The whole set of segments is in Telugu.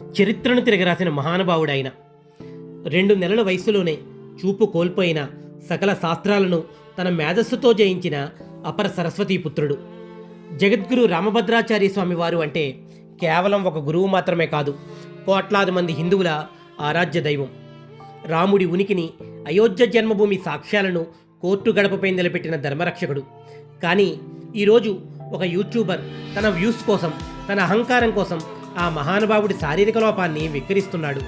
చరిత్రను తిరగరాసిన మహానుభావుడైన 2 నెలల వయసులోనే చూపు కోల్పోయిన సకల శాస్త్రాలను తన మేధస్సుతో జయించిన అపర సరస్వతీపుత్రుడు జగద్గురు రామభద్రాచార్య స్వామివారు అంటే కేవలం ఒక గురువు మాత్రమే కాదు, కోట్లాది మంది హిందువుల ఆరాధ్య దైవం. రాముడి ఉనికిని, అయోధ్య జన్మభూమి సాక్ష్యాలను కోర్టు గడపపై నిలబెట్టిన ధర్మరక్షకుడు. కానీ ఈరోజు ఒక యూట్యూబర్ తన వ్యూస్ కోసం, తన అహంకారం కోసం ఆ మహానుభావుడి శారీరక లోపాన్ని విక్రిస్తున్నాడు.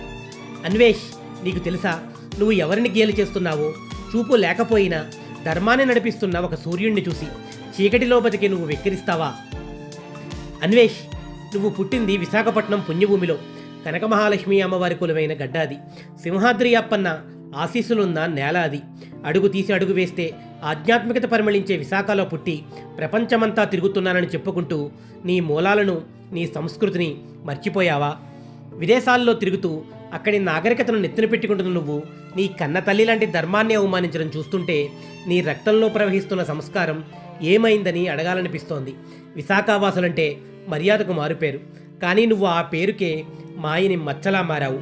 అన్వేష్, నీకు తెలుసా నువ్వు ఎవరిని గేలి చేస్తున్నావో? చూపు లేకపోయినా ధర్మాన్ని నడిపిస్తున్న ఒక సూర్యుడిని చూసి చీకటిలో బతికి నువ్వు వెక్కిరిస్తావా? అన్వేష్, నువ్వు పుట్టింది విశాఖపట్నం పుణ్యభూమిలో. కనక మహాలక్ష్మి అమ్మవారి కులమైన గడ్డ అది. సింహాద్రి అప్పన్న ఆశీస్సులున్న నేల అది. అడుగు తీసి అడుగు వేస్తే ఆధ్యాత్మికత పరిమళించే విశాఖలో పుట్టి ప్రపంచమంతా తిరుగుతున్నానని చెప్పుకుంటూ నీ మూలాలను, నీ సంస్కృతిని మర్చిపోయావా? విదేశాల్లో తిరుగుతూ అక్కడి నాగరికతను నెత్తిన పెట్టుకుంటున్న నువ్వు నీ కన్న తల్లి లాంటి ధర్మాన్ని అవమానించడం చూస్తుంటే నీ రక్తంలో ప్రవహిస్తున్న సంస్కారం ఏమైందని అడగాలనిపిస్తోంది. విశాఖవాసులంటే మర్యాదకు మారుపేరు, కానీ నువ్వు ఆ పేరుకే మాయని మచ్చలా మారావు.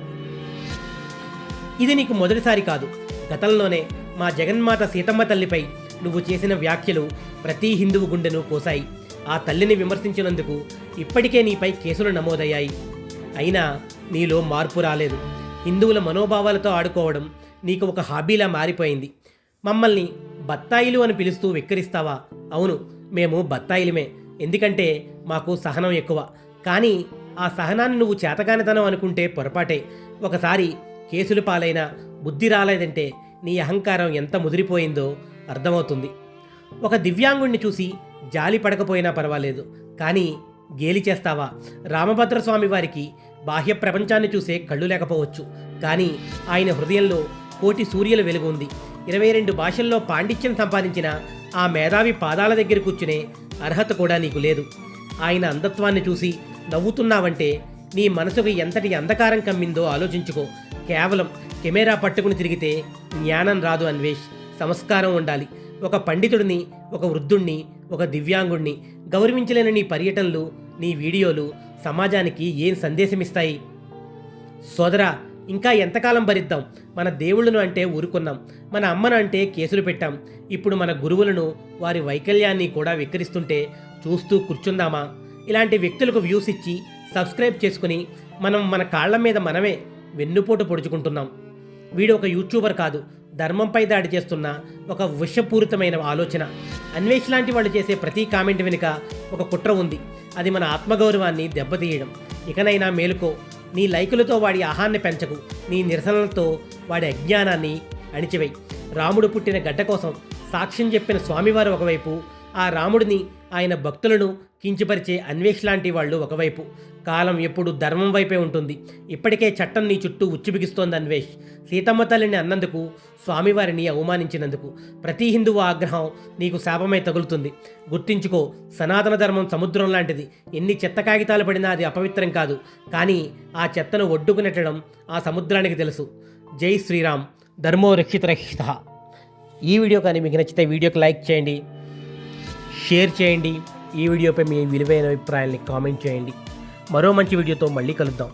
ఇది నీకు మొదటిసారి కాదు. గతంలోనే మా జగన్మాత సీతమ్మ తల్లిపై నువ్వు చేసిన వ్యాఖ్యలు ప్రతి హిందువు గుండెను కోసాయి. ఆ తల్లిని విమర్శించినందుకు ఇప్పటికే నీపై కేసులు నమోదయ్యాయి. అయినా నీలో మార్పు రాలేదు. హిందువుల మనోభావాలతో ఆడుకోవడం నీకు ఒక హాబీలా మారిపోయింది. మమ్మల్ని బత్తాయిలు అని పిలుస్తూ వెక్కిరిస్తావా? అవును, మేము బత్తాయిలమే, ఎందుకంటే మాకు సహనం ఎక్కువ. కానీ ఆ సహనాన్ని నువ్వు చేతకానితనం అనుకుంటే పొరపాటే. ఒకసారి కేసులు పాలైనా బుద్ధి రాలేదంటే నీ అహంకారం ఎంత ముదిరిపోయిందో అర్థమవుతుంది. ఒక దివ్యాంగుణ్ణి చూసి జాలి పడకపోయినా పర్వాలేదు, కానీ గేలి చేస్తావా? రామభద్రస్వామి వారికి బాహ్య ప్రపంచాన్ని చూసే కళ్ళు లేకపోవచ్చు, కానీ ఆయన హృదయంలో కోటి సూర్యుల వెలుగు ఉంది. 22 భాషల్లో పాండిత్యం సంపాదించిన ఆ మేధావి పాదాల దగ్గర కూర్చునే అర్హత కూడా నీకు లేదు. ఆయన అంధత్వాన్ని చూసి నవ్వుతున్నావంటే నీ మనసుకు ఎంతటి అంధకారం కమ్మిందో ఆలోచించుకో. కేవలం కెమెరా పట్టుకుని తిరిగితే జ్ఞానం రాదు అన్వేష్, సంస్కారం ఉండాలి. ఒక పండితుడిని, ఒక వృద్ధుణ్ణి, ఒక దివ్యాంగుణ్ణి గౌరవించలేని నీ పర్యటనలు, నీ వీడియోలు సమాజానికి ఏం సందేశమిస్తాయి? సోదరా, ఇంకా ఎంతకాలం భరిద్దాం? మన దేవుళ్ళను అంటే ఊరుకున్నాం, మన అమ్మను అంటే కేసులు పెట్టాం. ఇప్పుడు మన గురువులను, వారి వైకల్యాన్ని కూడా విక్రిస్తుంటే చూస్తూ కూర్చుందామా? ఇలాంటి వ్యక్తులకు వ్యూస్ ఇచ్చి సబ్స్క్రైబ్ చేసుకుని మనం మన కాళ్ల మీద మనమే వెన్నుపోటు పొడుచుకుంటున్నాం. వీడు ఒక యూట్యూబర్ కాదు, ధర్మంపై దాడి చేస్తున్న ఒక విషపూరితమైన ఆలోచన. అన్వేష్ లాంటి వాళ్ళు చేసే ప్రతి కామెంట్ వెనుక ఒక కుట్ర ఉంది. అది మన ఆత్మగౌరవాన్ని దెబ్బతీయడం. ఇకనైనా మేలుకో. నీ లైకులతో వాడి ఆహాన్ని పెంచకు, నీ నిరసనలతో వాడి అజ్ఞానాన్ని అణిచివేయి. రాముడు పుట్టిన గడ్డ కోసం సాక్ష్యం చెప్పిన స్వామివారు ఒకవైపు, ఆ రాముడిని, ఆయన భక్తులను కించపరిచే అన్వేష్ లాంటి వాళ్ళు ఒకవైపు. కాలం ఎప్పుడు ధర్మం వైపే ఉంటుంది. ఇప్పటికే చట్టం నీ చుట్టూ ఉచ్చిబిగిస్తోంది అన్వేష్. సీతమ్మ తల్లిని అన్నందుకు, స్వామివారిని అవమానించినందుకు ప్రతి హిందువు ఆగ్రహం నీకు శాపమై తగులుతుంది. గుర్తించుకో, సనాతన ధర్మం సముద్రం లాంటిది. ఎన్ని చెత్త కాగితాలు పడినా అది అపవిత్రం కాదు, కానీ ఆ చెత్తను ఒడ్డుకు నెట్టడం ఆ సముద్రానికి తెలుసు. జై శ్రీరామ్, ధర్మో రక్షిత రక్షిత. ఈ వీడియో కానీ మీకు నచ్చితే వీడియోకి లైక్ చేయండి, షేర్ చేయండి. ఈ వీడియోపై మీ విలువైన అభిప్రాయాల్ని కామెంట్ చేయండి. మరో మంచి వీడియోతో మళ్ళీ కలుద్దాం.